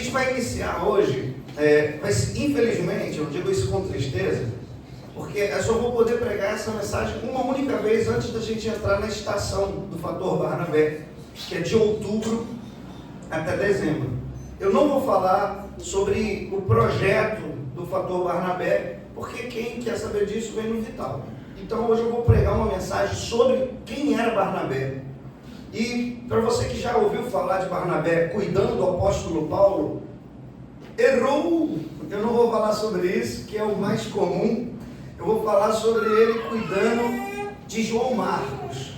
gente vai iniciar hoje, mas infelizmente, eu digo isso com tristeza, porque eu só vou poder pregar essa mensagem uma única vez antes da gente entrar na estação do Fator Barnabé, que é de outubro até dezembro. Eu não vou falar sobre o projeto do Fator Barnabé, porque quem quer saber disso vem no Vital. Então hoje eu vou pregar uma mensagem sobre quem era Barnabé. E para você que já ouviu falar de Barnabé cuidando do apóstolo Paulo, errou! Eu não vou falar sobre isso, que é o mais comum. Eu vou falar sobre ele cuidando de João Marcos.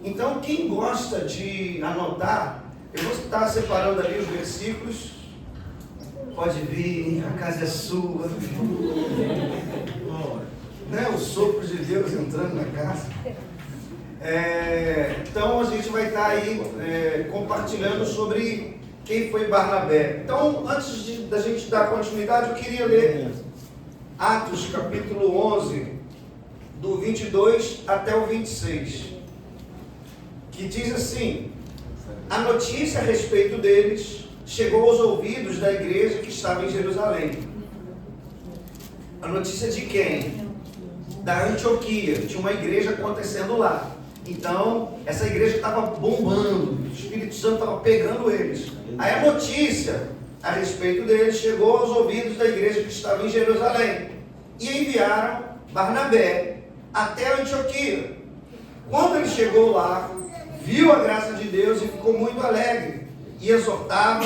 Então quem gosta de anotar, eu vou estar separando ali os versículos. Pode vir, a casa é sua. Né? O sopro de Deus entrando na casa. Então a gente vai estar aí compartilhando sobre quem foi Barnabé. Então, antes da gente dar continuidade, eu queria ler Atos capítulo 11, do 22 até o 26, que diz assim: a notícia a respeito deles chegou aos ouvidos da igreja que estava em Jerusalém. A notícia de quem? Da Antioquia. Tinha uma igreja acontecendo lá. Então, essa igreja estava bombando, o Espírito Santo estava pegando eles. Aí a notícia a respeito deles chegou aos ouvidos da igreja que estava em Jerusalém. E enviaram Barnabé até Antioquia. Quando ele chegou lá, viu a graça de Deus e ficou muito alegre. E exortava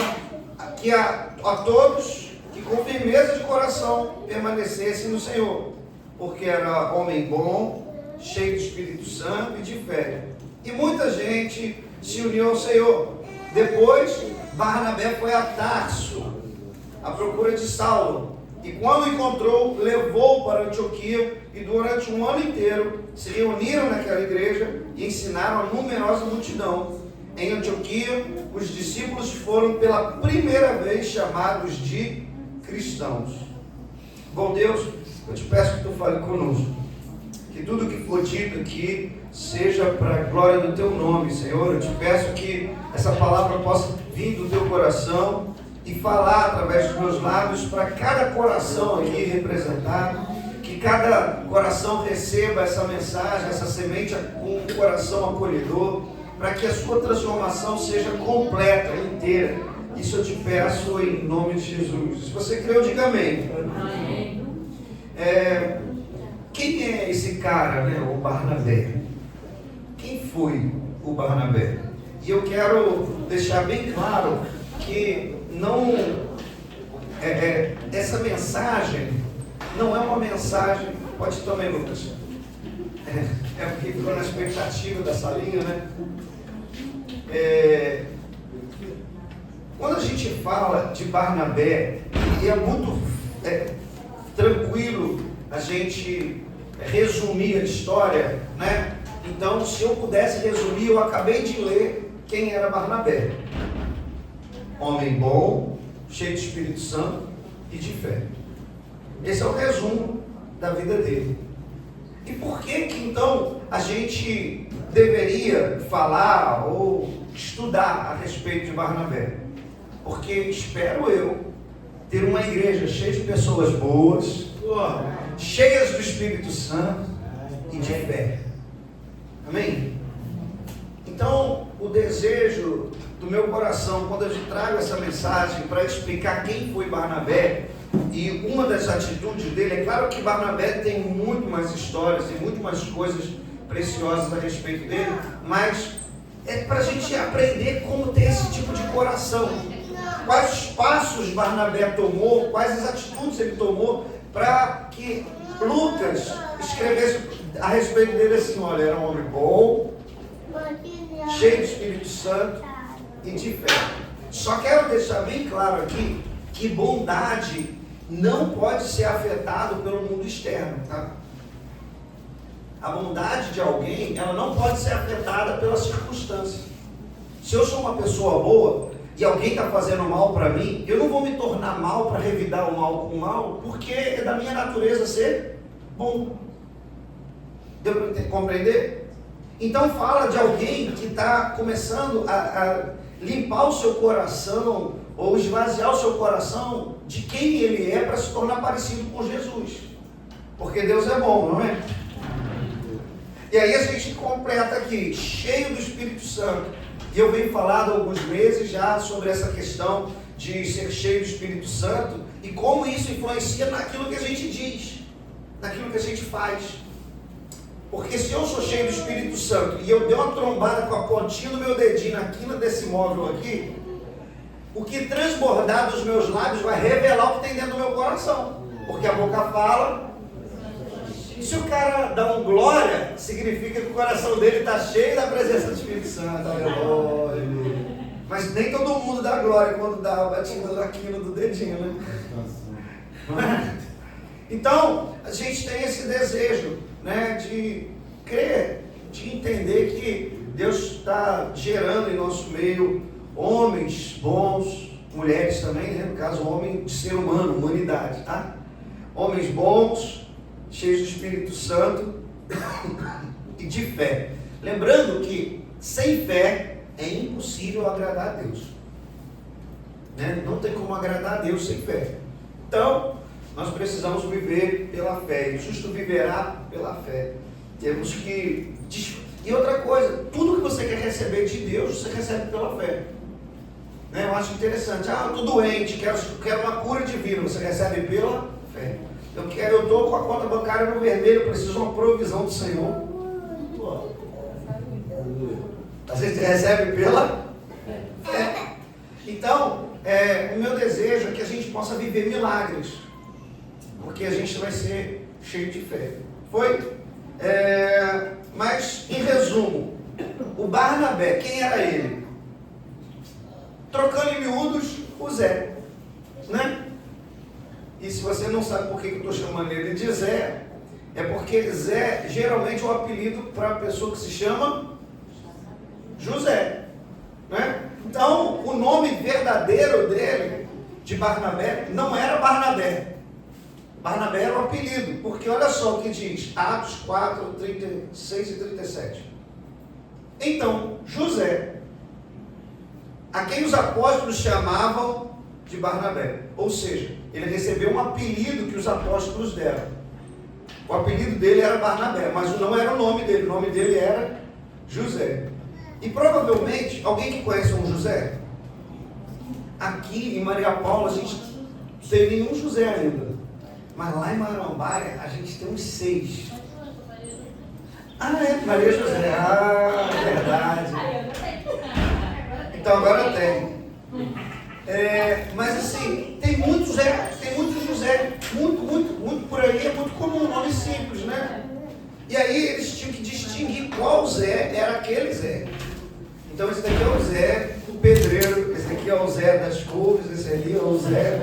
que a todos que com firmeza de coração permanecessem no Senhor, porque era homem bom, cheio do Espírito Santo e de fé. E muita gente se uniu ao Senhor. Depois, Barnabé foi a Tarso, à procura de Saulo. E quando o encontrou, levou para Antioquia, e durante um ano inteiro se reuniram naquela igreja e ensinaram a numerosa multidão. Em Antioquia, os discípulos foram pela primeira vez chamados de cristãos. Bom Deus, eu te peço que tu fale conosco. Que tudo que for dito aqui seja para a glória do teu nome, Senhor. Eu te peço que essa palavra possa vir do teu coração e falar através dos meus lábios para cada coração aqui representado. Que cada coração receba essa mensagem, essa semente com um coração acolhedor, para que a sua transformação seja completa, inteira. Isso eu te peço em nome de Jesus. Se você crê, eu diga amém. Amém. Quem é esse cara, né, o Barnabé? Quem foi o Barnabé? E eu quero deixar bem claro que não essa mensagem não é uma mensagem. Pode também, Lucas. É porque ficou na expectativa da salinha, né? Quando a gente fala de Barnabé, e é muito tranquilo a gente resumir a história, né? Então, se eu pudesse resumir, eu acabei de ler quem era Barnabé. Homem bom, cheio de Espírito Santo e de fé. Esse é o resumo da vida dele. E por que então a gente deveria falar ou estudar a respeito de Barnabé? Porque espero eu ter uma igreja cheia de pessoas boas, cheias do Espírito Santo e de fé. Amém? Então, o desejo do meu coração, quando eu te trago essa mensagem para explicar quem foi Barnabé e uma das atitudes dele, é claro que Barnabé tem muito mais histórias, tem muito mais coisas preciosas a respeito dele, mas é para a gente aprender como ter esse tipo de coração. Quais os passos Barnabé tomou, quais as atitudes ele tomou para que Lucas escrevesse a respeito dele assim: olha, era um homem bom, cheio de Espírito Santo e de fé. Só quero deixar bem claro aqui que bondade não pode ser afetada pelo mundo externo, tá? A bondade de alguém, ela não pode ser afetada pela circunstância. Se eu sou uma pessoa boa e alguém está fazendo mal para mim, eu não vou me tornar mal para revidar o mal com o mal, porque é da minha natureza ser bom. Deu para compreender? Então fala de alguém que está começando a limpar o seu coração, ou esvaziar o seu coração de quem ele é para se tornar parecido com Jesus. Porque Deus é bom, não é? E aí a gente completa aqui, cheio do Espírito Santo. E eu venho falando há alguns meses já sobre essa questão de ser cheio do Espírito Santo e como isso influencia naquilo que a gente diz, naquilo que a gente faz. Porque se eu sou cheio do Espírito Santo e eu dei uma trombada com a pontinha do meu dedinho na quina desse móvel aqui, o que transbordar dos meus lábios vai revelar o que tem dentro do meu coração. Porque a boca fala. Se o cara dá um glória, significa que o coração dele está cheio da presença do Espírito Santo. Aleluia. Mas nem todo mundo dá glória quando dá a batida na quina do dedinho, né? Então, a gente tem esse desejo, né, de crer, de entender que Deus está gerando em nosso meio homens bons, mulheres também, né? No caso, homem de ser humano, humanidade, tá? Homens bons, cheios do Espírito Santo e de fé. Lembrando que sem fé é impossível agradar a Deus, né? Não tem como agradar a Deus sem fé. Então, nós precisamos viver pela fé. E o justo viverá pela fé. Temos que... E outra coisa, tudo que você quer receber de Deus, você recebe pela fé. Né? Eu acho interessante. Eu estou doente, quero uma cura divina. Você recebe pela fé. Eu estou com a conta bancária no vermelho, preciso de uma provisão do Senhor. A gente recebe pela fé. Então, o meu desejo é que a gente possa viver milagres, porque a gente vai ser cheio de fé. Foi? Mas, em resumo, o Barnabé, quem era ele? Trocando em miúdos, o Zé, né? E se você não sabe por que eu estou chamando ele de Zé, é porque Zé geralmente é um apelido para a pessoa que se chama José, né? Então, o nome verdadeiro dele, de Barnabé, não era Barnabé. Barnabé era um apelido, porque olha só o que diz, Atos 4, 36 e 37. Então, José, a quem os apóstolos chamavam de Barnabé, ou seja, ele recebeu um apelido que os apóstolos deram. O apelido dele era Barnabé, mas não era o nome dele era José. E provavelmente, alguém que conhece um José? Aqui em Maria Paula a gente não tem nenhum José ainda. Mas lá em Marambaia a gente tem uns 6. Maria José. Verdade. Então agora tem. Mas assim, tem muito José, muito por aí, é muito comum, nome simples, né? E aí eles tinham que distinguir qual Zé era aquele Zé. Então esse daqui é o Zé, o pedreiro, esse daqui é o Zé das couves, esse ali é o Zé.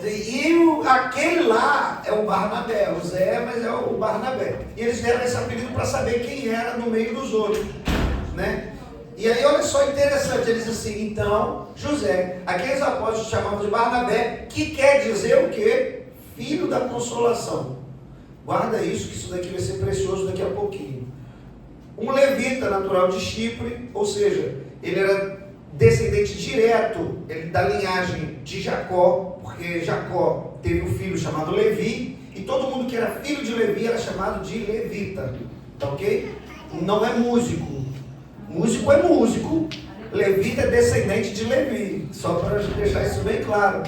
E aquele lá é o Barnabé, o Zé, mas é o Barnabé. E eles deram esse apelido para saber quem era no meio dos outros, né? E aí olha só interessante, eles dizem assim, então, José, aqueles apóstolos chamavam de Barnabé, que quer dizer o quê? Filho da consolação. Guarda isso, que isso daqui vai ser precioso daqui a pouquinho. Um levita natural de Chipre, ou seja, ele era descendente direto da linhagem de Jacó, porque Jacó teve um filho chamado Levi, e todo mundo que era filho de Levi era chamado de levita, tá ok? Não é músico. Músico é músico, levita é descendente de Levi, só para deixar isso bem claro.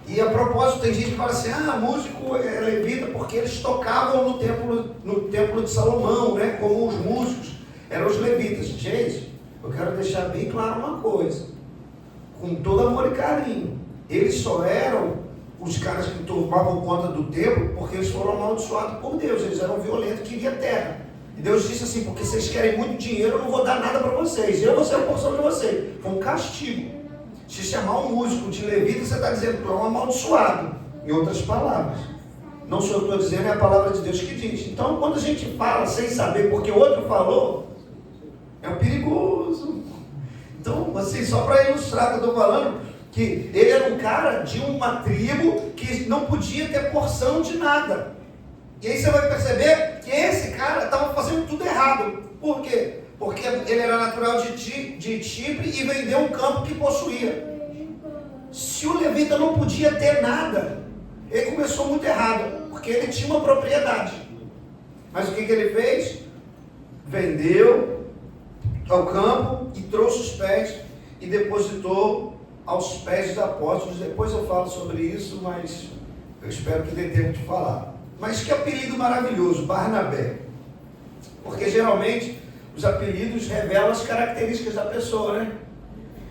E a propósito, tem gente que fala assim, músico é levita porque eles tocavam no templo de Salomão, né? Como os músicos, eram os levitas. Gente, eu quero deixar bem claro uma coisa, com todo amor e carinho, eles só eram os caras que tomavam conta do templo porque eles foram amaldiçoados por Deus, eles eram violentos, queriam terra. E Deus disse assim, porque vocês querem muito dinheiro, eu não vou dar nada para vocês, eu vou ser a porção de vocês. Foi um castigo. Se chamar um músico de levita, você está dizendo que é um amaldiçoado, em outras palavras. Não sou eu que estou dizendo, é a palavra de Deus que diz. Então, quando a gente fala sem saber porque o outro falou, é um perigoso. Então, assim, só para ilustrar o que eu estou falando, que ele era um cara de uma tribo que não podia ter porção de nada. E aí você vai perceber que esse cara estava fazendo tudo errado. Por quê? Porque ele era natural de Chipre e vendeu um campo que possuía. Se o levita não podia ter nada, ele começou muito errado, porque ele tinha uma propriedade. Mas o que ele fez? Vendeu ao campo e trouxe os pés e depositou aos pés dos apóstolos. Depois eu falo sobre isso, mas eu espero que dê tempo de falar. Mas que apelido maravilhoso, Barnabé. Porque geralmente os apelidos revelam as características da pessoa, né?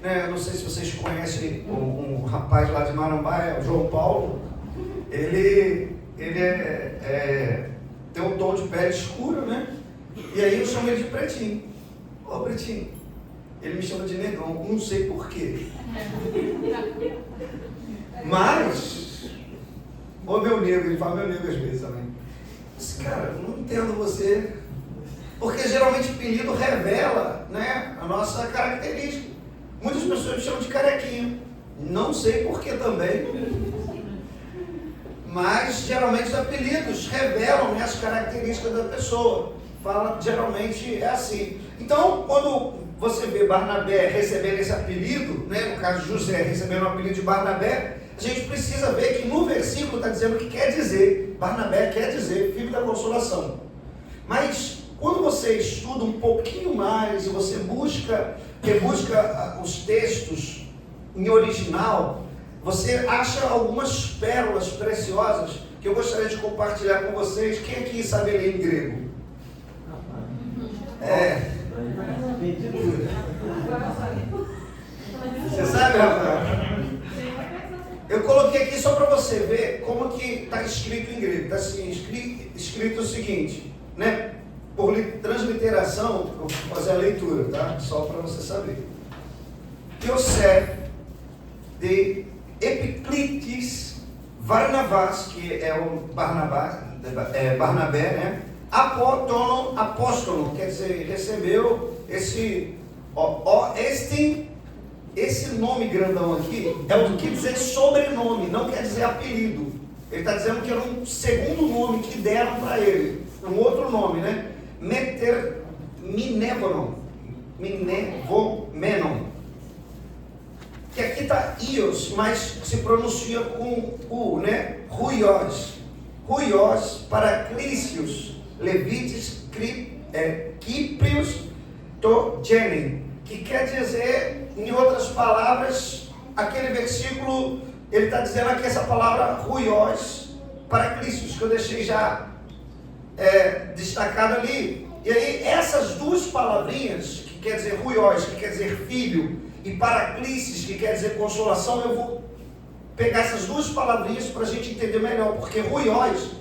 Eu não sei se vocês conhecem um rapaz lá de Marambaia, o João Paulo. Ele tem um tom de pele escuro, né? E aí eu chamo ele de Pretinho. Ô Pretinho. Ele me chama de Negão, não sei porquê. Mas, ô meu negro, ele fala meu negro às vezes também. Mas, cara, eu não entendo você. Porque geralmente o apelido revela, né, a nossa característica. Muitas pessoas me chamam de Carequinha. Não sei porquê também. Mas geralmente os apelidos revelam, né, as características da pessoa. Fala, geralmente é assim. Então, quando você vê Barnabé recebendo esse apelido, né, no caso José recebendo o apelido de Barnabé, a gente precisa ver que no versículo está dizendo o que quer dizer. Barnabé quer dizer filho da consolação. Mas quando você estuda um pouquinho mais e você busca os textos em original, você acha algumas pérolas preciosas que eu gostaria de compartilhar com vocês. Quem aqui sabe ler em grego? Você sabe, Rafael? Eu coloquei aqui só para você ver como que está escrito em grego. Está assim, escrito o seguinte, né? Por transliteração, eu vou fazer a leitura, tá? Só para você saber. Yosef de Epiclites Varnavas, que é o Barnabé, né? Apóstolo, quer dizer, recebeu esse nome grandão aqui, é o que quer dizer sobrenome, não quer dizer apelido. Ele está dizendo que era um segundo nome que deram para ele, um outro nome, né? Minevomenon, que aqui está Ios, mas se pronuncia com U, né? Ruios, Paraclícios, Levites, Kíprios, Togenem, que quer dizer, em outras palavras, aquele versículo, ele está dizendo aqui essa palavra Ruios, Paraclícios, que eu deixei já destacado ali. E aí essas duas palavrinhas, que quer dizer Ruios, que quer dizer filho, e Paraclícis, que quer dizer consolação, eu vou pegar essas duas palavrinhas para a gente entender melhor, porque Ruios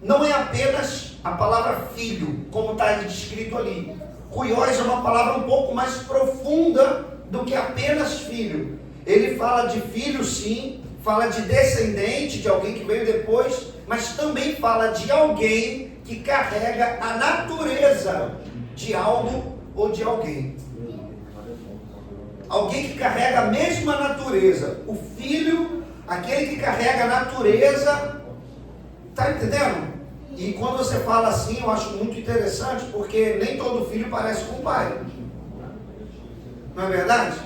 não é apenas a palavra filho, como está descrito ali. Ruios é uma palavra um pouco mais profunda do que apenas filho. Ele fala de filho, sim, fala de descendente, de alguém que veio depois, mas também fala de alguém que carrega a natureza de algo ou de alguém. Alguém que carrega a mesma natureza. O filho, aquele que carrega a natureza, está entendendo? E quando você fala assim, eu acho muito interessante, porque nem todo filho parece com o pai. Não é verdade?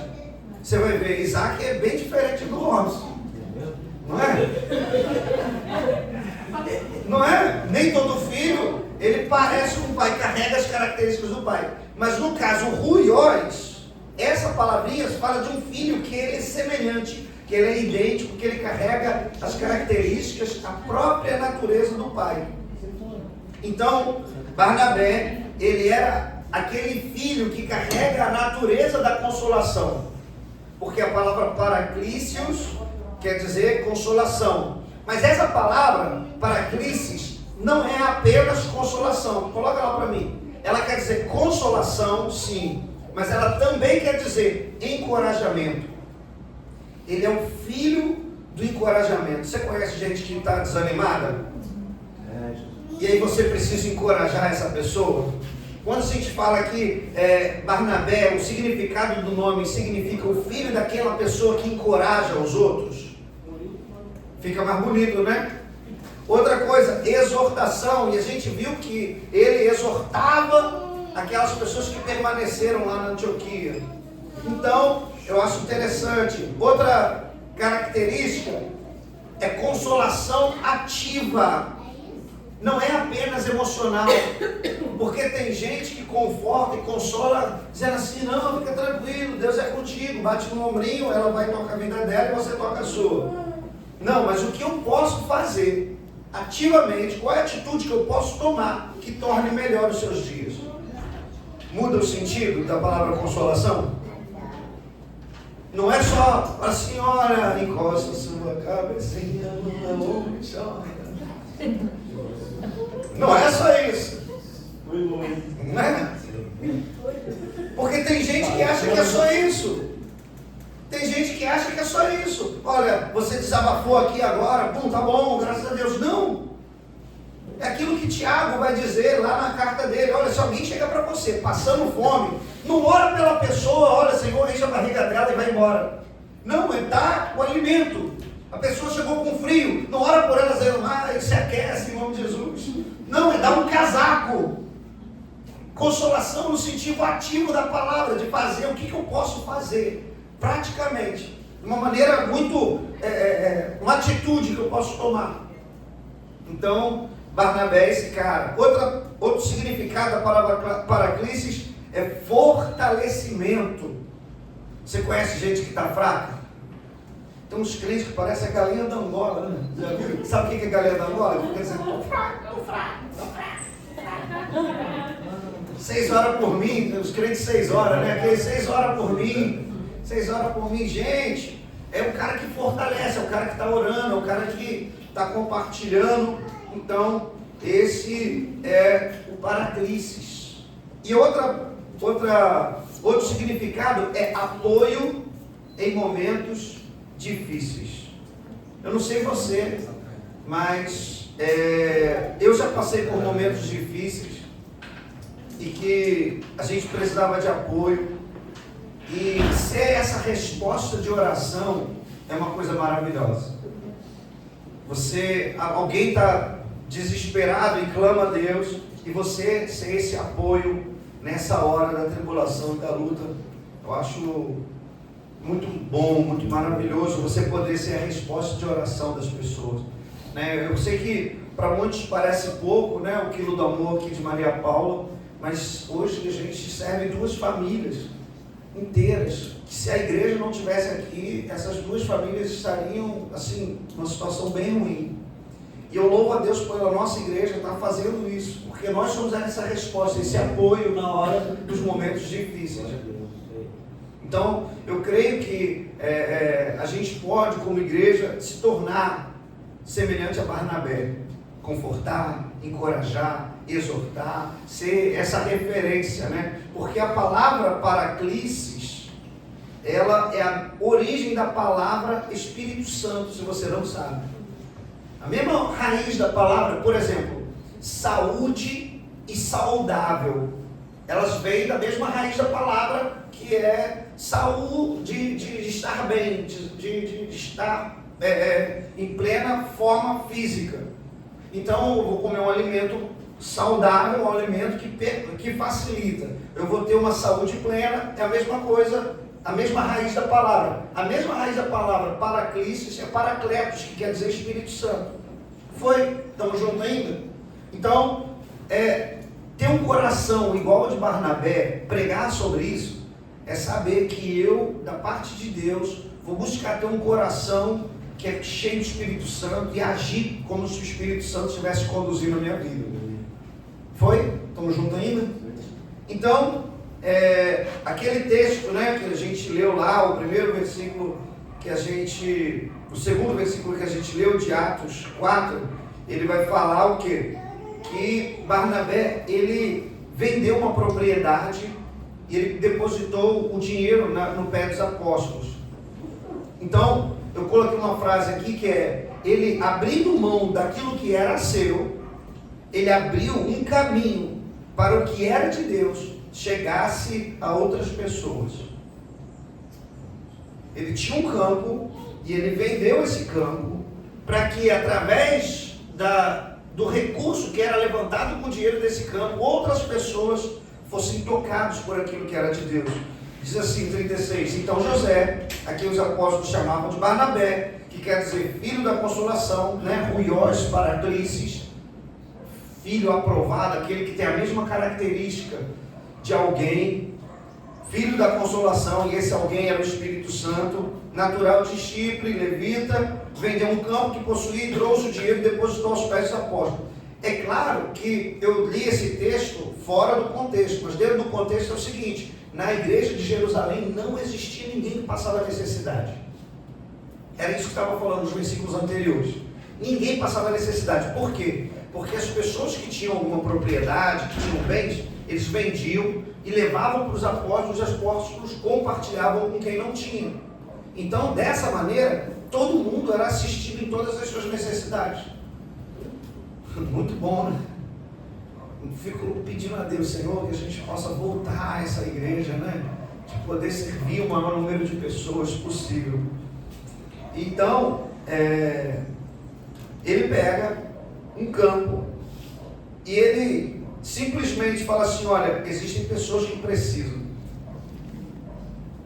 Você vai ver, Isaac é bem diferente do Robson. Não é? Não é? Nem todo filho, ele parece com o pai, carrega as características do pai. Mas no caso, o Ruios, essa palavrinha fala de um filho que ele é semelhante, que ele é idêntico, que ele carrega as características, a própria natureza do pai. Então, Barnabé, ele era aquele filho que carrega a natureza da consolação. Porque a palavra paraclícios quer dizer consolação. Mas essa palavra, paraclícis, não é apenas consolação. Coloca lá para mim. Ela quer dizer consolação, sim. Mas ela também quer dizer encorajamento. Ele é um filho do encorajamento. Você conhece gente que está desanimada? E aí você precisa encorajar essa pessoa. Quando a gente fala que Barnabé, o significado do nome significa o filho daquela pessoa que encoraja os outros. Fica mais bonito, né? Outra coisa, exortação. E a gente viu que ele exortava aquelas pessoas que permaneceram lá na Antioquia. Então, eu acho interessante. Outra característica é consolação ativa. Não é apenas emocional. Porque tem gente que conforta e consola dizendo assim, não, fica tranquilo, Deus é contigo, bate no ombrinho, ela vai tocar a vida dela e você toca a sua. Não, mas o que eu posso fazer ativamente, qual é a atitude que eu posso tomar que torne melhor os seus dias? Muda o sentido da palavra consolação? Não é só a senhora encosta sua cabecinha no meu ombro e chora. Não é só isso. Não é? Porque tem gente que acha que é só isso. Tem gente que acha que é só isso. Olha, você desabafou aqui agora, pum, tá bom, graças a Deus. Não. É aquilo que Tiago vai dizer lá na carta dele. Olha, se alguém chega para você passando fome, não ora pela pessoa, olha, Senhor, enche a barriga dela e vai embora. Não, é dar o alimento. A pessoa chegou com frio, não ora por ela dizendo, se aquece em nome de Jesus. Não, é dar um casaco. Consolação no sentido ativo da palavra, de fazer o que eu posso fazer, praticamente, de uma maneira muito, uma atitude que eu posso tomar. Então, Barnabé é esse cara. Outro significado da palavra paraclisis é fortalecimento. Você conhece gente que está fraca? Tem uns crentes que parecem a galinha da Angola, né? Já viu? Sabe o que é galinha da Angola? Fica dizendo, estou fraco. 6 horas por mim, os crentes 6 horas, né? Aqueles 6 horas por mim, 6 horas por mim, gente, é o cara que fortalece, é o cara que está orando, é o cara que está compartilhando. Então, esse é o paraclisis. E outro significado é apoio em momentos difíceis. Eu não sei você, mas eu já passei por momentos difíceis e que a gente precisava de apoio, e ser essa resposta de oração é uma coisa maravilhosa. Alguém está desesperado e clama a Deus, e você ser esse apoio nessa hora da tribulação e da luta, eu acho muito bom, muito maravilhoso você poder ser a resposta de oração das pessoas, né? Eu sei que para muitos parece pouco, né, o quilo do amor aqui de Maria Paula, mas hoje a gente serve 2 famílias inteiras, que se a igreja não estivesse aqui, essas 2 famílias estariam assim, numa situação bem ruim. E eu louvo a Deus pela nossa igreja estar fazendo isso, porque nós somos essa resposta, esse apoio na hora dos momentos difíceis. Então, eu creio que a gente pode, como igreja, se tornar semelhante a Barnabé, confortar, encorajar, exortar, ser essa referência, né? Porque a palavra paraclisis, ela é a origem da palavra Espírito Santo, se você não sabe. A mesma raiz da palavra, por exemplo, saúde e saudável, elas vêm da mesma raiz da palavra, que é saúde, de estar bem, de estar em plena forma física. Então, eu vou comer um alimento saudável, um alimento que facilita. Eu vou ter uma saúde plena, é a mesma coisa, a mesma raiz da palavra. A mesma raiz da palavra paraclisis é paracletos, que quer dizer Espírito Santo. Estamos juntos ainda? Então, ter um coração igual ao de Barnabé, pregar sobre isso, é saber que eu, da parte de Deus, vou buscar ter um coração que é cheio do Espírito Santo e agir como se o Espírito Santo estivesse conduzindo a minha vida. Estamos juntos ainda? Então, aquele texto, né, que a gente leu lá, o segundo versículo que a gente leu de Atos 4, ele vai falar o quê? Que Barnabé, ele vendeu uma propriedade e ele depositou o dinheiro no pé dos apóstolos. Então, eu coloquei uma frase aqui que é: ele abrindo mão daquilo que era seu, ele abriu um caminho para o que era de Deus chegasse a outras pessoas. Ele tinha um campo e ele vendeu esse campo para que, através do recurso que era levantado com o dinheiro desse campo, outras pessoas fossem tocadas por aquilo que era de Deus. Diz assim, 36, então José, a quem os apóstolos chamavam de Barnabé, que quer dizer filho da consolação, né? Ruiós Paratrícis, filho aprovado, aquele que tem a mesma característica de alguém, filho da consolação, e esse alguém era o Espírito Santo, natural de Chipre, levita, vendeu um campo que possuía e trouxe o dinheiro e depositou aos pés dos apóstolos. É claro que eu li esse texto fora do contexto, mas dentro do contexto é o seguinte: na igreja de Jerusalém não existia ninguém que passava necessidade. Era isso que estava falando nos versículos anteriores. Ninguém passava necessidade. Por quê? Porque as pessoas que tinham alguma propriedade, que tinham bens, eles vendiam e levavam para os apóstolos, os apóstolos compartilhavam com quem não tinha. Então, dessa maneira, todo mundo era assistido em todas as suas necessidades. Muito bom, né? Fico pedindo a Deus, Senhor, que a gente possa voltar a essa igreja, né? De poder servir o maior número de pessoas possível. Então, ele pega um campo e ele simplesmente fala assim: olha, existem pessoas que precisam.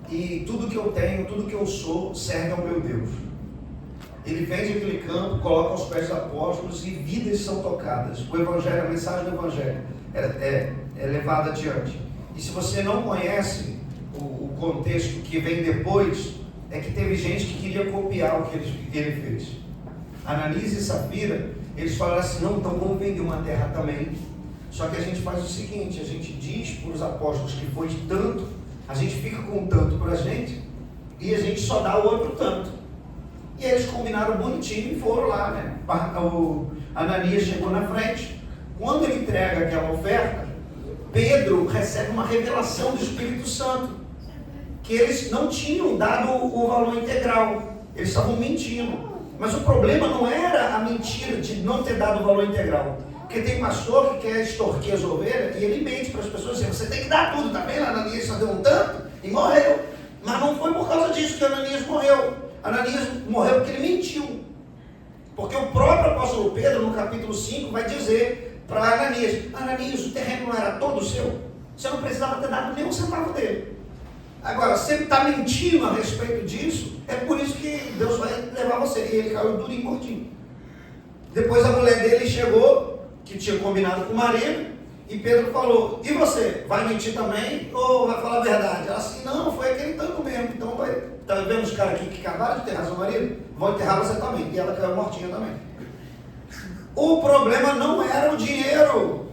E tudo que eu tenho, tudo que eu sou, serve ao meu Deus. Ele vende aquele campo, coloca aos pés dos apóstolos e vidas são tocadas. O Evangelho, a mensagem do Evangelho é levada adiante. E se você não conhece o contexto que vem depois, é que teve gente que queria copiar o que ele fez. Ananias e Safira, eles falaram assim: não, então vamos vender uma terra também. Só que a gente faz o seguinte: a gente diz para os apóstolos que foi de tanto, a gente fica com um tanto para a gente e a gente só dá o outro tanto. E eles combinaram bonitinho e foram lá, né? O Ananias chegou na frente. Quando ele entrega aquela oferta, Pedro recebe uma revelação do Espírito Santo, que eles não tinham dado o valor integral, eles estavam mentindo. Mas o problema não era a mentira de não ter dado o valor integral, porque tem pastor que quer extorquir as ovelhas e ele mente para as pessoas dizendo: você tem que dar tudo, tá vendo? Ananias só deu um tanto e morreu. Mas não foi por causa disso que Ananias morreu. Ananias morreu porque ele mentiu. Porque o próprio apóstolo Pedro, no capítulo 5, vai dizer para Ananias: Ananias, o terreno não era todo seu? Você não precisava ter dado nem um centavo dele. Agora, se ele está mentindo a respeito disso, é por isso que Deus vai levar você. E ele caiu durinho e mortinho. Depois a mulher dele chegou, que tinha combinado com o marido, e Pedro falou: e você, vai mentir também ou vai falar a verdade? Ela disse: não, foi aquele tanto mesmo. Então vai. Está vendo os caras aqui que acabaram de enterrar seu marido? Vão enterrar você também. E ela caiu mortinha também. O problema não era o dinheiro,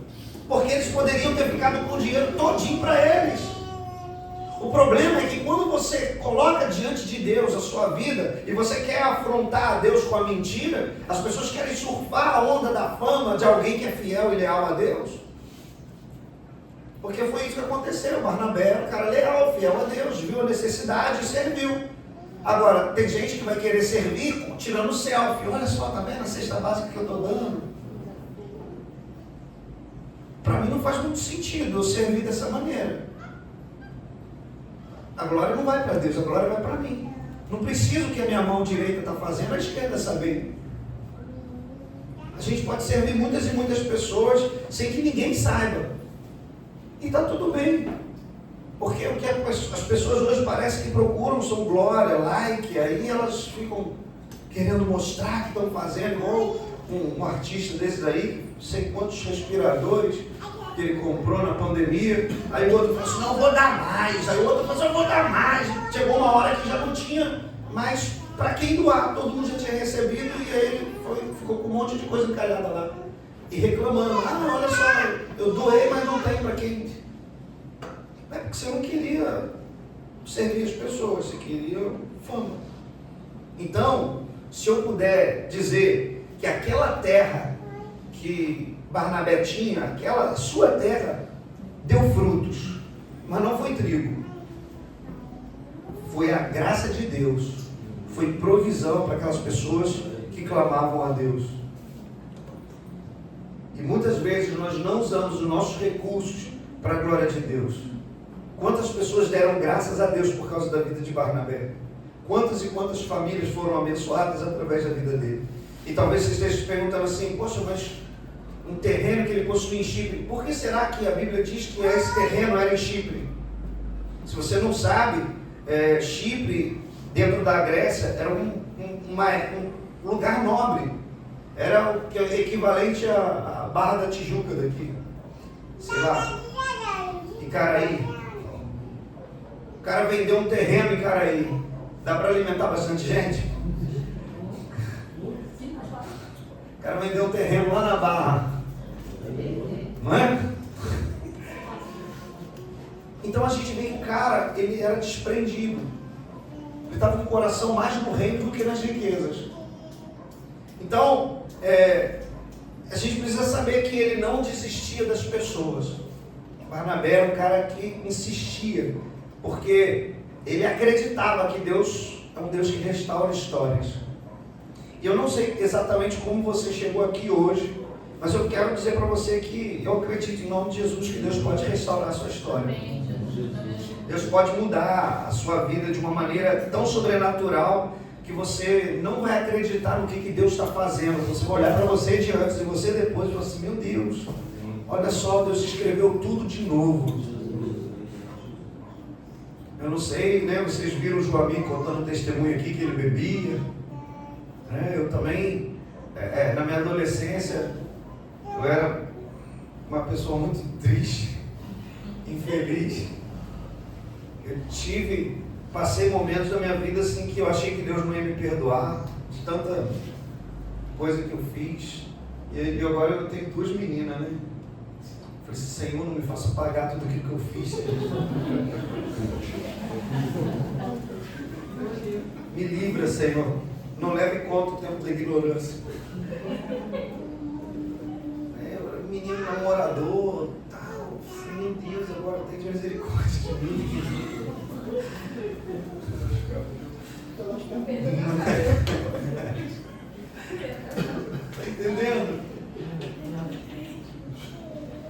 porque eles poderiam ter ficado com o dinheiro todinho para eles. O problema é que quando você coloca diante de Deus a sua vida e você quer afrontar a Deus com a mentira, as pessoas querem surfar a onda da fama de alguém que é fiel e leal a Deus. Porque foi isso que aconteceu. Barnabé era um cara leal, fiel a Deus, viu a necessidade e serviu. Agora, tem gente que vai querer servir tirando selfie. Olha só, tá vendo a cesta básica que eu estou dando? Para mim não faz muito sentido eu servir dessa maneira. A glória não vai para Deus, a glória vai para mim. Não preciso que a minha mão direita está fazendo, a esquerda saber. A gente pode servir muitas e muitas pessoas sem que ninguém saiba. E está tudo bem. Porque o que as pessoas hoje parecem que procuram são glória, like, aí elas ficam querendo mostrar que estão fazendo, igual um artista desse daí, não sei quantos respiradores que ele comprou na pandemia. Aí o outro falou assim: não, eu vou dar mais. Aí o outro falou assim: eu vou dar mais. Chegou uma hora que já não tinha mais para quem doar, todo mundo já tinha recebido, e aí ele ficou com um monte de coisa encalhada lá. E reclamando: ah, olha só, eu doei, mas não tem para quem. É porque você não queria servir as pessoas, você queria fama. Então, se eu puder dizer que aquela terra que Barnabé tinha, aquela sua terra, deu frutos, mas não foi trigo. Foi a graça de Deus, foi provisão para aquelas pessoas que clamavam a Deus. E muitas vezes nós não usamos os nossos recursos para a glória de Deus. Quantas pessoas deram graças a Deus por causa da vida de Barnabé? Quantas e quantas famílias foram abençoadas através da vida dele? E talvez você esteja se perguntando assim: poxa, mas um terreno que ele possuía em Chipre, por que será que a Bíblia diz que esse terreno era em Chipre? Se você não sabe, Chipre, dentro da Grécia, era um lugar nobre. Era o equivalente à Barra da Tijuca daqui. Sei lá, Icaraí. O cara vendeu um terreno em Icaraí. Dá para alimentar bastante gente? O cara vendeu um terreno lá na Barra. Não é? Então a gente vê que o cara, ele era desprendido. Ele estava com o coração mais no reino do que nas riquezas. Então, a gente precisa saber que ele não desistia das pessoas. Barnabé era um cara que insistia, porque ele acreditava que Deus é um Deus que restaura histórias. E eu não sei exatamente como você chegou aqui hoje, mas eu quero dizer para você que eu acredito em nome de Jesus que Deus pode restaurar a sua história. Deus pode mudar a sua vida de uma maneira tão sobrenatural que você não vai acreditar no que Deus está fazendo. Você vai olhar para você de antes e você depois e falar assim, meu Deus, olha só, Deus escreveu tudo de novo. Eu não sei, né? Vocês viram o Joaquim contando testemunho aqui que ele bebia. Eu também, na minha adolescência, eu era uma pessoa muito triste, infeliz. Eu passei momentos da minha vida assim que eu achei que Deus não ia me perdoar de tanta coisa que eu fiz. E agora eu tenho 2 meninas, né? Eu falei assim, Senhor, não me faça pagar tudo aquilo que eu fiz, Senhor. Me livra, Senhor. Não leve em conta o tempo da ignorância. Eu era menino namorador, tal. Meu Deus, agora tem misericórdia de mim. Está entendendo?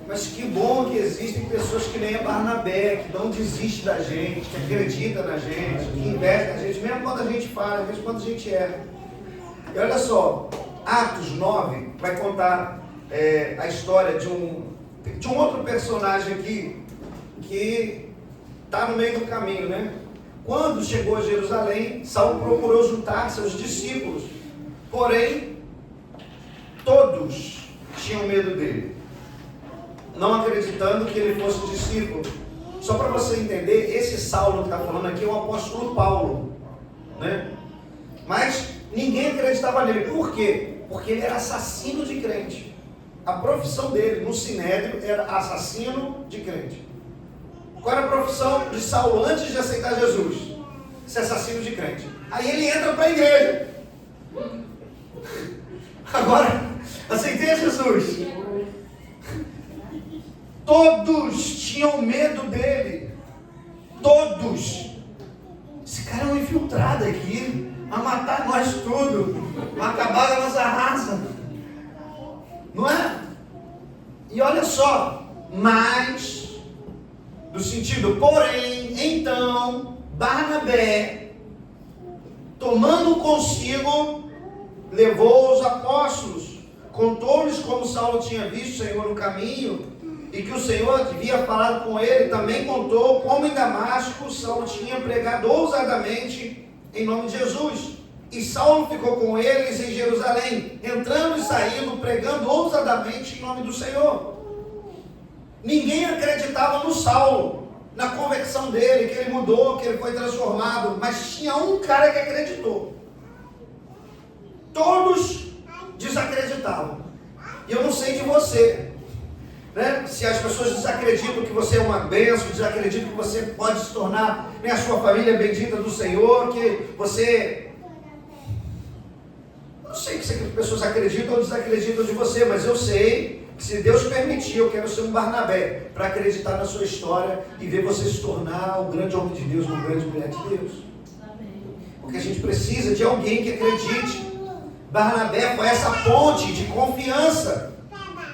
Mas que bom que existem pessoas que nem a Barnabé, que não desistem da gente, que acreditam na gente, que investem na gente, mesmo quando a gente falha, mesmo quando a gente erra. E olha só, Atos 9 vai contar a história de um outro personagem aqui, que está no meio do caminho, né? Quando chegou a Jerusalém, Saulo procurou juntar seus discípulos, porém, todos tinham medo dele, não acreditando que ele fosse discípulo. Só para você entender, esse Saulo que está falando aqui é o apóstolo Paulo, né? Mas ninguém acreditava nele. Por quê? Porque ele era assassino de crente. A profissão dele no Sinédrio era assassino de crente. Qual era a profissão de Saulo antes de aceitar Jesus? Ser assassino de crente. Aí ele entra para a igreja. Agora, aceitei a Jesus. Todos tinham medo dele. Todos. Esse cara é um infiltrado aqui. Vai matar nós tudo. Vai acabar com a nossa raça. Não é? E olha só. Mas... no sentido, porém, então, Barnabé, tomando consigo, levou os apóstolos, contou-lhes como Saulo tinha visto o Senhor no caminho, e que o Senhor havia falado com ele. Também contou como em Damasco Saulo tinha pregado ousadamente em nome de Jesus. E Saulo ficou com eles em Jerusalém, entrando e saindo, pregando ousadamente em nome do Senhor. Ninguém acreditava no Saulo, na conversão dele, que ele mudou, que ele foi transformado, mas tinha um cara que acreditou. Todos desacreditavam. E eu não sei de você, né? Se as pessoas desacreditam que você é uma bênção, desacreditam que você pode se tornar, né, a sua família bendita do Senhor, que você... não sei que as pessoas acreditam ou desacreditam de você, mas eu sei que se Deus permitir, eu quero ser um Barnabé para acreditar na sua história e ver você se tornar um grande homem de Deus, uma grande mulher de Deus. Porque a gente precisa de alguém que acredite. Barnabé foi essa ponte de confiança,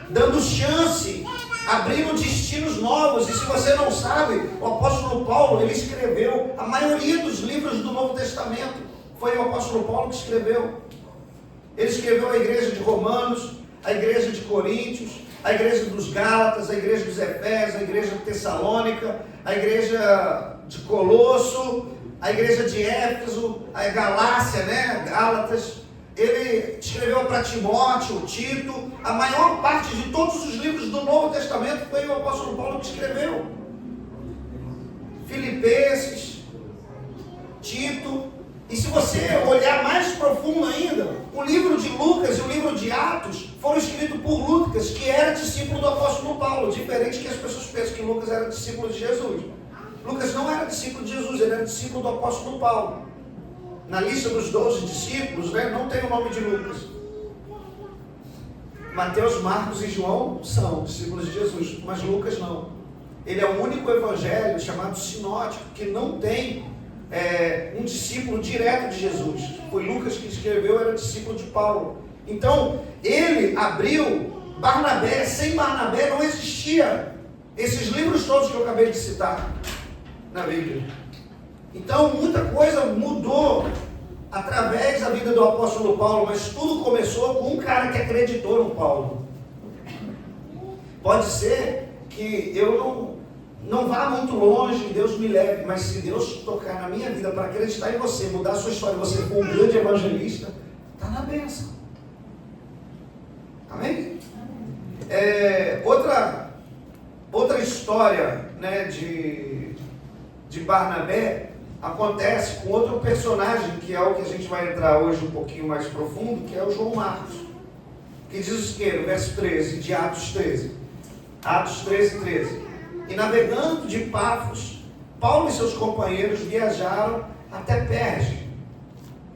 dando chance, abrindo destinos novos. E se você não sabe, o apóstolo Paulo, ele escreveu a maioria dos livros do Novo Testamento. Foi o apóstolo Paulo que escreveu. Ele escreveu a igreja de Romanos, a igreja de Coríntios, a igreja dos Gálatas, a igreja dos Efésios, a igreja de Tessalônica, a igreja de Colosso, a igreja de Éfeso, a Galácia, né? Gálatas. Ele escreveu para Timóteo, Tito. A maior parte de todos os livros do Novo Testamento foi o apóstolo Paulo que escreveu. Filipenses, Tito. E se você olhar mais profundo ainda, o livro de Lucas e o livro de Atos foram escritos por Lucas, que era discípulo do apóstolo Paulo. Diferente que as pessoas pensam que Lucas era discípulo de Jesus. Lucas não era discípulo de Jesus, ele era discípulo do apóstolo Paulo. Na lista dos 12 discípulos, né, não tem o nome de Lucas. Mateus, Marcos e João são discípulos de Jesus, mas Lucas não. Ele é o único evangelho chamado sinótico que não tem um discípulo direto de Jesus. Foi Lucas que escreveu, era discípulo de Paulo. Então, ele abriu Barnabé. Sem Barnabé não existia esses livros todos que eu acabei de citar na Bíblia. Então, muita coisa mudou através da vida do apóstolo Paulo, mas tudo começou com um cara que acreditou no Paulo. Pode ser que eu não vá muito longe, Deus me leve, mas se Deus tocar na minha vida para acreditar em você, mudar a sua história, você for um grande evangelista, está na bênção. Amém? Outra história, né, de Barnabé acontece com outro personagem, que é o que a gente vai entrar hoje um pouquinho mais profundo, que é o João Marcos, que diz o que? No verso 13 de Atos 13. Atos 13. E navegando de Pafos, Paulo e seus companheiros viajaram até Perge,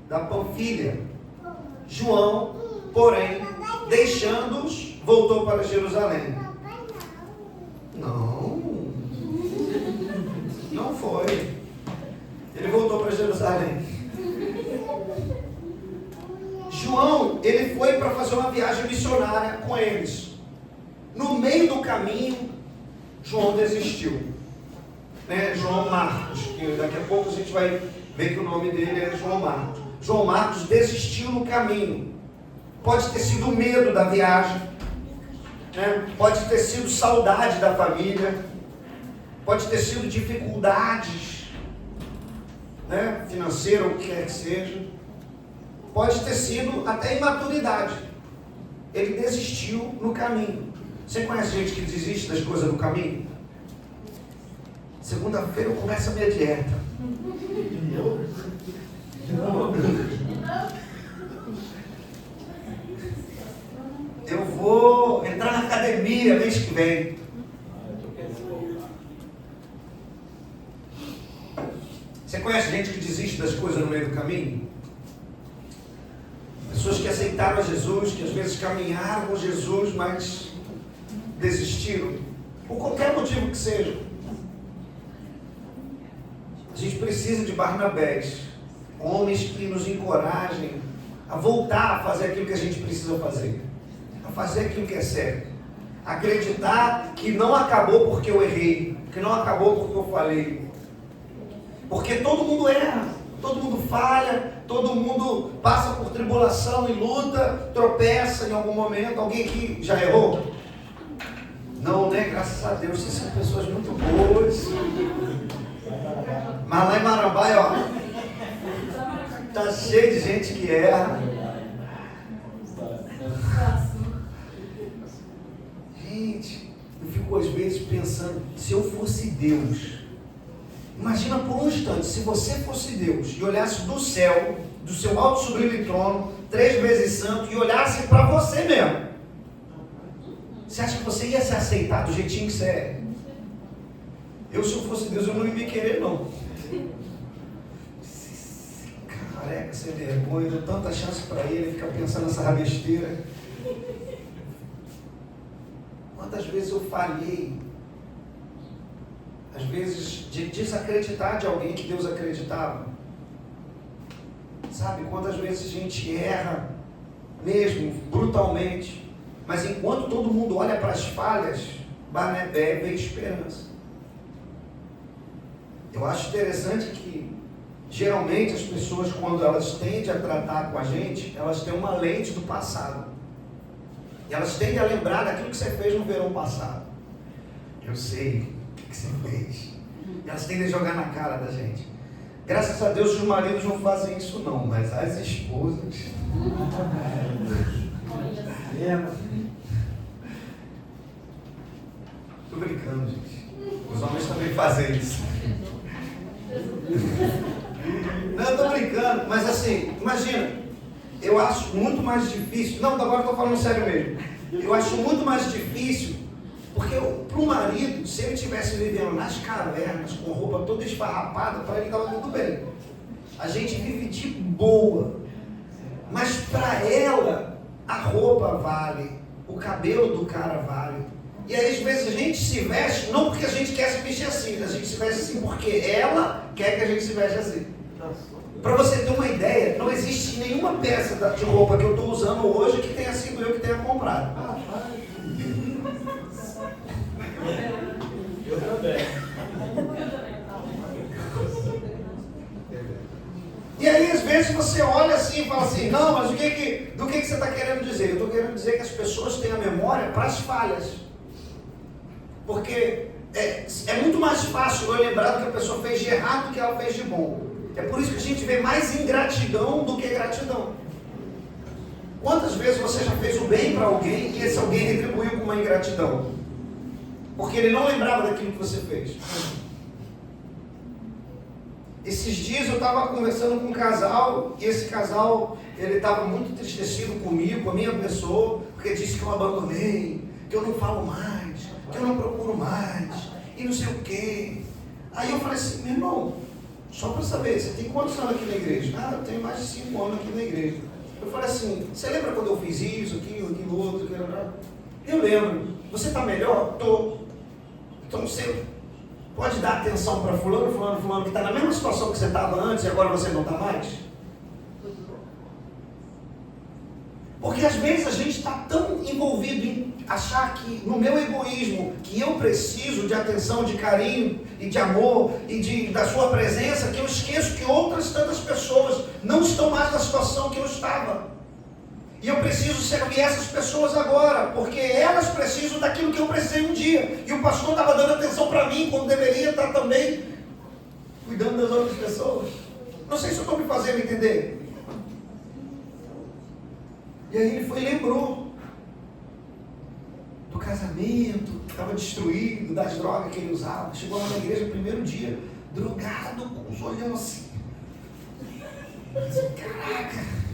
da Panfilha. João, porém, deixando-os, voltou para Jerusalém. Não foi. Ele voltou para Jerusalém. João, ele foi para fazer uma viagem missionária com eles. No meio do caminho, João desistiu. Né? João Marcos, que daqui a pouco a gente vai ver que o nome dele é João Marcos. João Marcos desistiu no caminho. Pode ter sido medo da viagem, né? Pode ter sido saudade da família, pode ter sido dificuldades, né? Financeira ou o que quer que seja. Pode ter sido até imaturidade. Ele desistiu no caminho. Você conhece gente que desiste das coisas no caminho? Segunda-feira eu começo a minha dieta. Eu vou entrar na academia mês que vem. Você conhece gente que desiste das coisas no meio do caminho? Pessoas que aceitaram a Jesus, que às vezes caminharam com Jesus, mas desistiram, por qualquer motivo que seja. A gente precisa de Barnabés, homens que nos encorajem a voltar a fazer aquilo que a gente precisa fazer, a fazer aquilo que é certo, acreditar que não acabou porque eu errei, que não acabou porque eu falei, porque todo mundo erra, todo mundo falha, todo mundo passa por tribulação e luta, tropeça em algum momento. Alguém aqui já errou? Não, né? Graças a Deus, vocês são pessoas muito boas. Mas lá em Marambaia, ó, tá cheio de gente que erra. Gente, eu fico às vezes pensando, se eu fosse Deus, imagina por um instante, se você fosse Deus e olhasse do céu, do seu alto sublime trono, 3 vezes santo, e olhasse para você mesmo, você acha que você ia se aceitar do jeitinho que você é? Eu, se eu fosse Deus, eu não ia me querer, não. Careca, sem vergonha, deu tanta chance para ele ficar pensando nessa besteira. Quantas vezes eu falhei? Às vezes de desacreditar de alguém que Deus acreditava. Sabe, quantas vezes a gente erra mesmo, brutalmente, mas enquanto todo mundo olha para as falhas, Barnabé vê esperança. Eu acho interessante que geralmente as pessoas, quando elas tendem a tratar com a gente, elas têm uma lente do passado. E elas tendem a lembrar daquilo que você fez no verão passado. Eu sei o que você fez. Elas tendem a jogar na cara da gente. Graças a Deus os maridos não fazem isso não, mas as esposas... Tô brincando, gente. Os homens também fazem isso. Não, eu tô brincando, mas assim, imagina, eu acho muito mais difícil, não, agora eu tô falando sério mesmo, eu acho muito mais difícil, porque pro marido, se ele estivesse vivendo nas cavernas, com roupa toda esfarrapada, para ele estava tudo bem. A gente vive de boa, mas para ela, a roupa vale, o cabelo do cara vale. E aí, às vezes, a gente se veste, não porque a gente quer se vestir assim, a gente se veste assim porque ela quer que a gente se veste assim. Para você ter uma ideia, não existe nenhuma peça de roupa que eu estou usando hoje que tenha sido eu que tenha comprado. Eu também. E aí, às vezes, você olha assim e fala assim, não, mas do que você está querendo dizer? Eu estou querendo dizer que as pessoas têm a memória para as falhas. Porque é muito mais fácil eu lembrar do que a pessoa fez de errado do que ela fez de bom. É por isso que a gente vê mais ingratidão do que gratidão. Quantas vezes você já fez o bem para alguém e esse alguém retribuiu com uma ingratidão? Porque ele não lembrava daquilo que você fez. Esses dias eu estava conversando com um casal e esse casal, ele estava muito entristecido comigo, com a minha pessoa, porque disse que eu abandonei, que eu não falo mais, que eu não procuro mais, e não sei o quê. Aí eu falei assim, meu irmão, só para saber, você tem quantos anos aqui na igreja? Ah, eu tenho mais de 5 anos aqui na igreja. Eu falei assim, você lembra quando eu fiz isso, aquilo outro, aquilo outro? Eu lembro. Você está melhor? Tô. Então você pode dar atenção para fulano, que está na mesma situação que você estava antes e agora você não está mais? Porque às vezes a gente está tão envolvido em achar que no meu egoísmo, que eu preciso de atenção, de carinho e de amor e da sua presença, que eu esqueço que outras tantas pessoas não estão mais na situação que eu estava. E eu preciso servir essas pessoas agora, porque elas precisam daquilo que eu precisei um dia. E o pastor estava dando atenção para mim, quando deveria estar também cuidando das outras pessoas. Não sei se eu estou me fazendo entender. E aí ele foi e lembrou do casamento, que estava destruído, das drogas que ele usava. Chegou lá na igreja no primeiro dia, drogado, com os olhos assim. Caraca!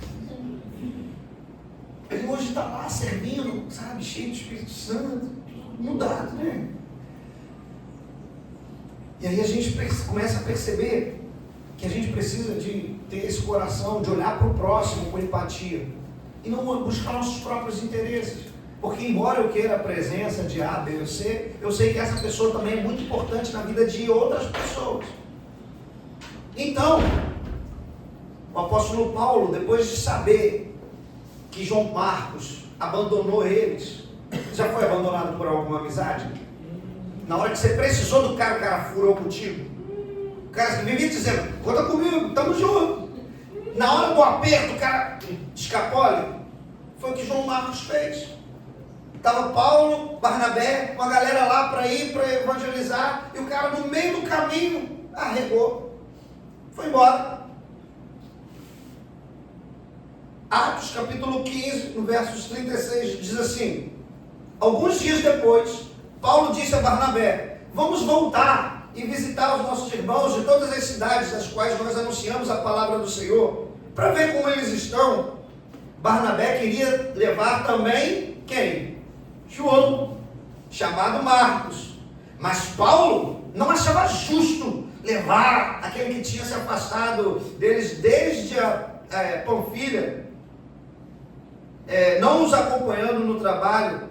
Ele hoje está lá servindo, sabe, cheio de Espírito Santo, mudado, né? E aí a gente começa a perceber que a gente precisa de ter esse coração, de olhar para o próximo com empatia. E não buscar nossos próprios interesses. Porque embora eu queira a presença de A, B ou C, eu sei que essa pessoa também é muito importante na vida de outras pessoas. Então, o apóstolo Paulo, depois de saber que João Marcos abandonou eles, já foi abandonado por alguma amizade? Na hora que você precisou do cara, o cara furou contigo. O cara vivia dizendo, conta comigo, estamos juntos. Na hora do aperto, o cara escapole. Foi o que João Marcos fez. Estava Paulo, Barnabé, uma galera lá para ir, para evangelizar, e o cara no meio do caminho arregou. Foi embora. Atos capítulo 15, no versos 36, diz assim: alguns dias depois, Paulo disse a Barnabé, vamos voltar e visitar os nossos irmãos de todas as cidades das quais nós anunciamos a palavra do Senhor, para ver como eles estão. Barnabé queria levar também quem? João, chamado Marcos. Mas Paulo não achava justo levar aquele que tinha se afastado deles desde a Panfilha, não os acompanhando no trabalho.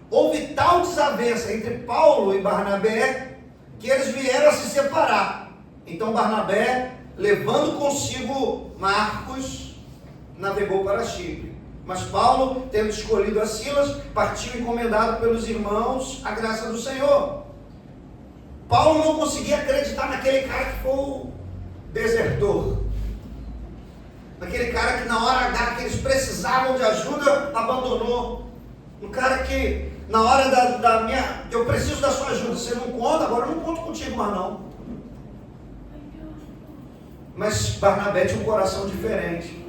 Houve tal desavença entre Paulo e Barnabé que eles vieram a se separar. Então Barnabé, levando consigo Marcos, navegou para Chipre. Mas Paulo, tendo escolhido a Silas, partiu encomendado pelos irmãos a graça do Senhor. Paulo não conseguia acreditar naquele cara que foi o desertor. Naquele cara que na hora H que eles precisavam de ajuda, abandonou. No cara que na hora da minha, eu preciso da sua ajuda, você não conta, agora eu não conto contigo mais não. Mas Barnabé tinha um coração diferente.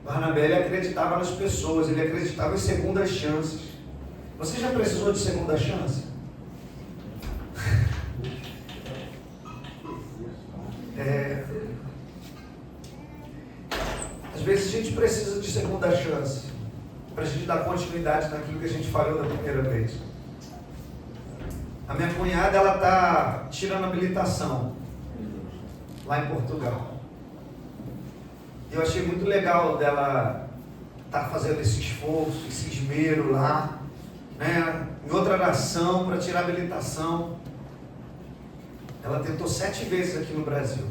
Barnabé, ele acreditava nas pessoas, ele acreditava em segundas chances. Você já precisou de segunda chance? Às vezes a gente precisa de segunda chance para a gente dar continuidade naquilo que a gente falou da primeira vez. A minha cunhada, ela está tirando habilitação lá em Portugal. Eu achei muito legal dela estar fazendo esse esforço, esse esmero lá, né, em outra nação para tirar habilitação. Ela tentou 7 vezes aqui no Brasil.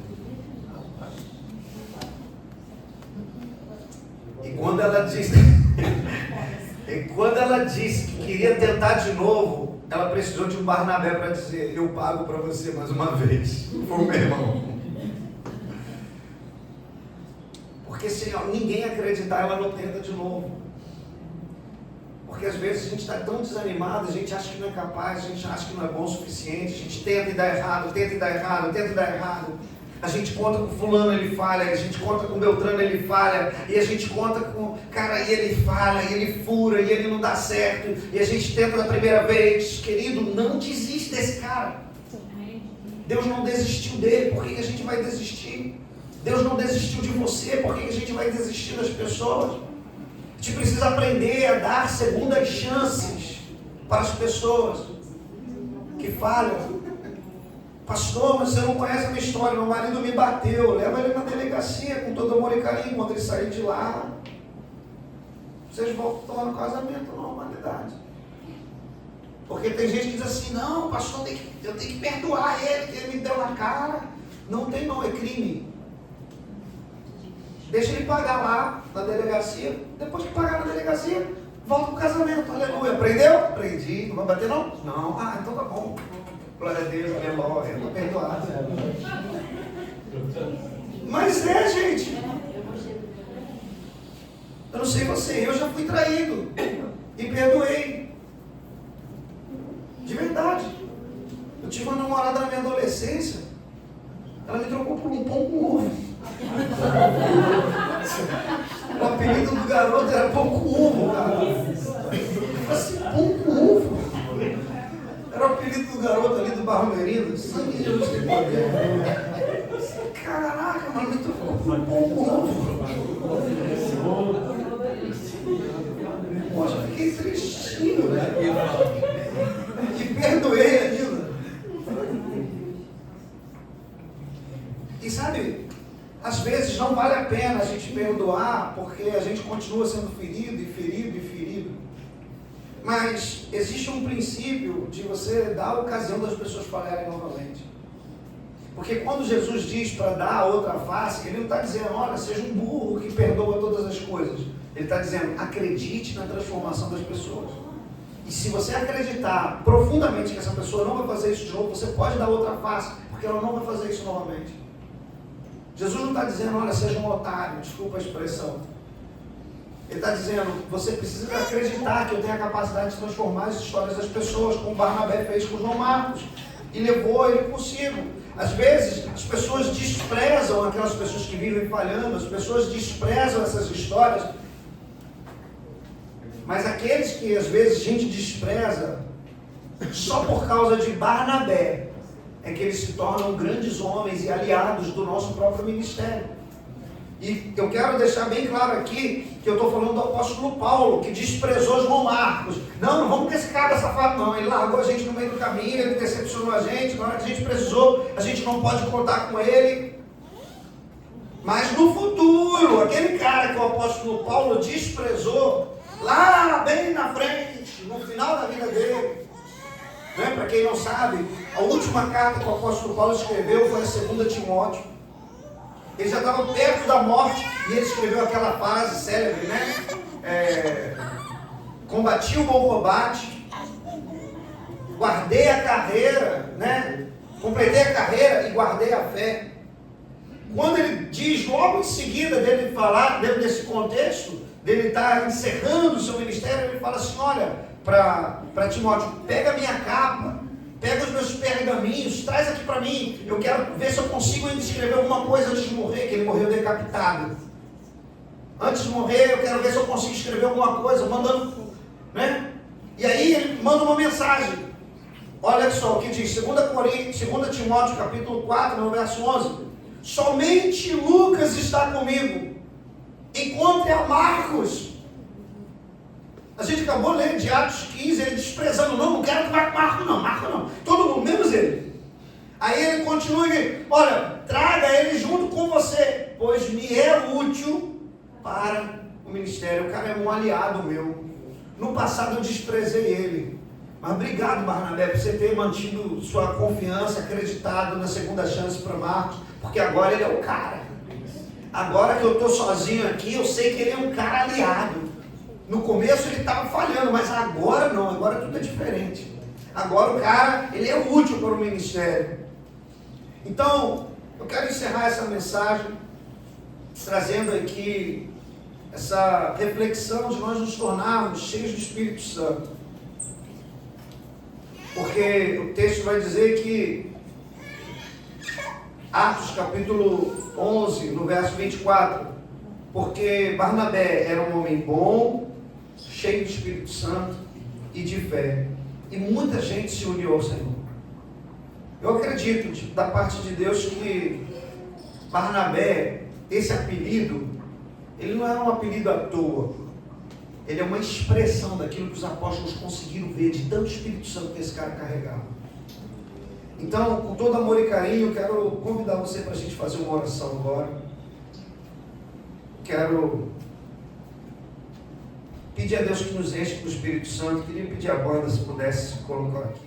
E quando ela disse que queria tentar de novo, ela precisou de um Barnabé para dizer: eu pago para você mais uma vez. Foi o meu irmão. Porque se ninguém acreditar, ela não tenta de novo. Porque às vezes a gente está tão desanimado, a gente acha que não é capaz, a gente acha que não é bom o suficiente, a gente tenta e dá errado, tenta e dá errado, tenta e dá errado. A gente conta com fulano, ele falha, a gente conta com Beltrano, ele falha, e a gente conta com cara, e ele falha, e ele fura, e ele não dá certo, e a gente tenta da primeira vez. Querido, não desiste desse cara. Deus não desistiu dele, por que a gente vai desistir? Deus não desistiu de você, por que a gente vai desistir das pessoas? A gente precisa aprender a dar segundas chances para as pessoas que falham. Pastor, mas você não conhece a minha história, meu marido me bateu. Leva ele na delegacia com todo amor e carinho. Quando ele sair de lá, vocês voltam no casamento, na normalidade. Porque tem gente que diz assim: não, pastor, eu tenho que perdoar ele, que ele me deu na cara. Não tem não, é crime. Deixa ele pagar lá na delegacia. Depois que pagar na delegacia, volta pro casamento. Aleluia. Aprendeu? Aprendi. Não vai bater não? Não. Ah, então tá bom. Glória a Deus, aleluia. Eu estou perdoado. Mas gente. Eu não sei você, eu já fui traído. E perdoei. De verdade. Eu tive uma namorada na minha adolescência. Ela me trocou por um pão com ovo. O apelido do garoto era pão com ovo, cara. Assim, pão com ovo. Era o apelido do garoto ali do Barro-Merino. Sangue de Jesus tem poder. Caraca, mano, me trocou por um pão com ovo. Poxa, fiquei tristinho, né? E perdoei ainda. E sabe, às vezes não vale a pena a gente perdoar, porque a gente continua sendo ferido e ferido e ferido. Mas existe um princípio de você dar a ocasião das pessoas falharem novamente. Porque quando Jesus diz para dar a outra face, ele não está dizendo: olha, seja um burro que perdoa todas as coisas. Ele está dizendo: acredite na transformação das pessoas. E se você acreditar profundamente que essa pessoa não vai fazer isso de novo, você pode dar outra face, porque ela não vai fazer isso novamente. Jesus não está dizendo: olha, seja um otário, desculpa a expressão. Ele está dizendo: você precisa acreditar que eu tenho a capacidade de transformar as histórias das pessoas, como Barnabé fez com João Marcos, e levou ele consigo. Às vezes, as pessoas desprezam aquelas pessoas que vivem falhando, as pessoas desprezam essas histórias, mas aqueles que às vezes a gente despreza, só por causa de Barnabé, é que eles se tornam grandes homens e aliados do nosso próprio ministério. E eu quero deixar bem claro aqui que eu estou falando do apóstolo Paulo, que desprezou João Marcos. Não vamos com esse cara safado não, ele largou a gente no meio do caminho, ele decepcionou a gente, na hora que a gente precisou, a gente não pode contar com ele. Mas no futuro, aquele cara que o apóstolo Paulo desprezou, lá bem na frente, no final da vida dele, né? Para quem não sabe, a última carta que o apóstolo Paulo escreveu foi a 2 Timóteo. Ele já estava perto da morte e ele escreveu aquela frase célebre, né? Combati o bom combate, guardei a carreira, né? Completei a carreira e guardei a fé. Quando ele diz, logo em seguida dele falar, dentro desse contexto, dele estar encerrando o seu ministério, ele fala assim: olha, para Timóteo, pega a minha capa, Pega os meus pergaminhos, traz aqui para mim. Eu quero ver se eu consigo ainda escrever alguma coisa antes de morrer, que ele morreu decapitado. Antes de morrer, eu quero ver se eu consigo escrever alguma coisa, mandando, né? E aí ele manda uma mensagem. Olha só o que diz, 2 Timóteo capítulo 4, no verso 11. Somente Lucas está comigo. Encontre a Marcos. A gente acabou lendo de Atos 15, ele desprezando, não quero que vá com Marcos não, todo mundo, menos ele. Aí ele continua e olha, traga ele junto com você, pois me é útil para o ministério. O cara é um aliado meu. No passado eu desprezei ele, mas obrigado, Barnabé, por você ter mantido sua confiança, acreditado na segunda chance para Marcos, porque agora ele é o cara. Agora que eu estou sozinho aqui, eu sei que ele é um cara aliado. No começo ele estava falhando, mas agora não, agora tudo é diferente. Agora o cara, ele é útil para o ministério. Então, eu quero encerrar essa mensagem trazendo aqui essa reflexão de nós nos tornarmos cheios do Espírito Santo. Porque o texto vai dizer que Atos capítulo 11, no verso 24, porque Barnabé era um homem bom, cheio do Espírito Santo e de fé, e muita gente se uniu ao Senhor. Eu acredito da parte de Deus que Barnabé, esse apelido, ele não é um apelido à toa, ele é uma expressão daquilo que os apóstolos conseguiram ver, de tanto Espírito Santo que esse cara carregava. Então, com todo amor e carinho, eu quero convidar você para a gente fazer uma oração agora. Quero pedir a Deus que nos enche com o Espírito Santo. Queria pedir a banda se pudesse se colocar aqui.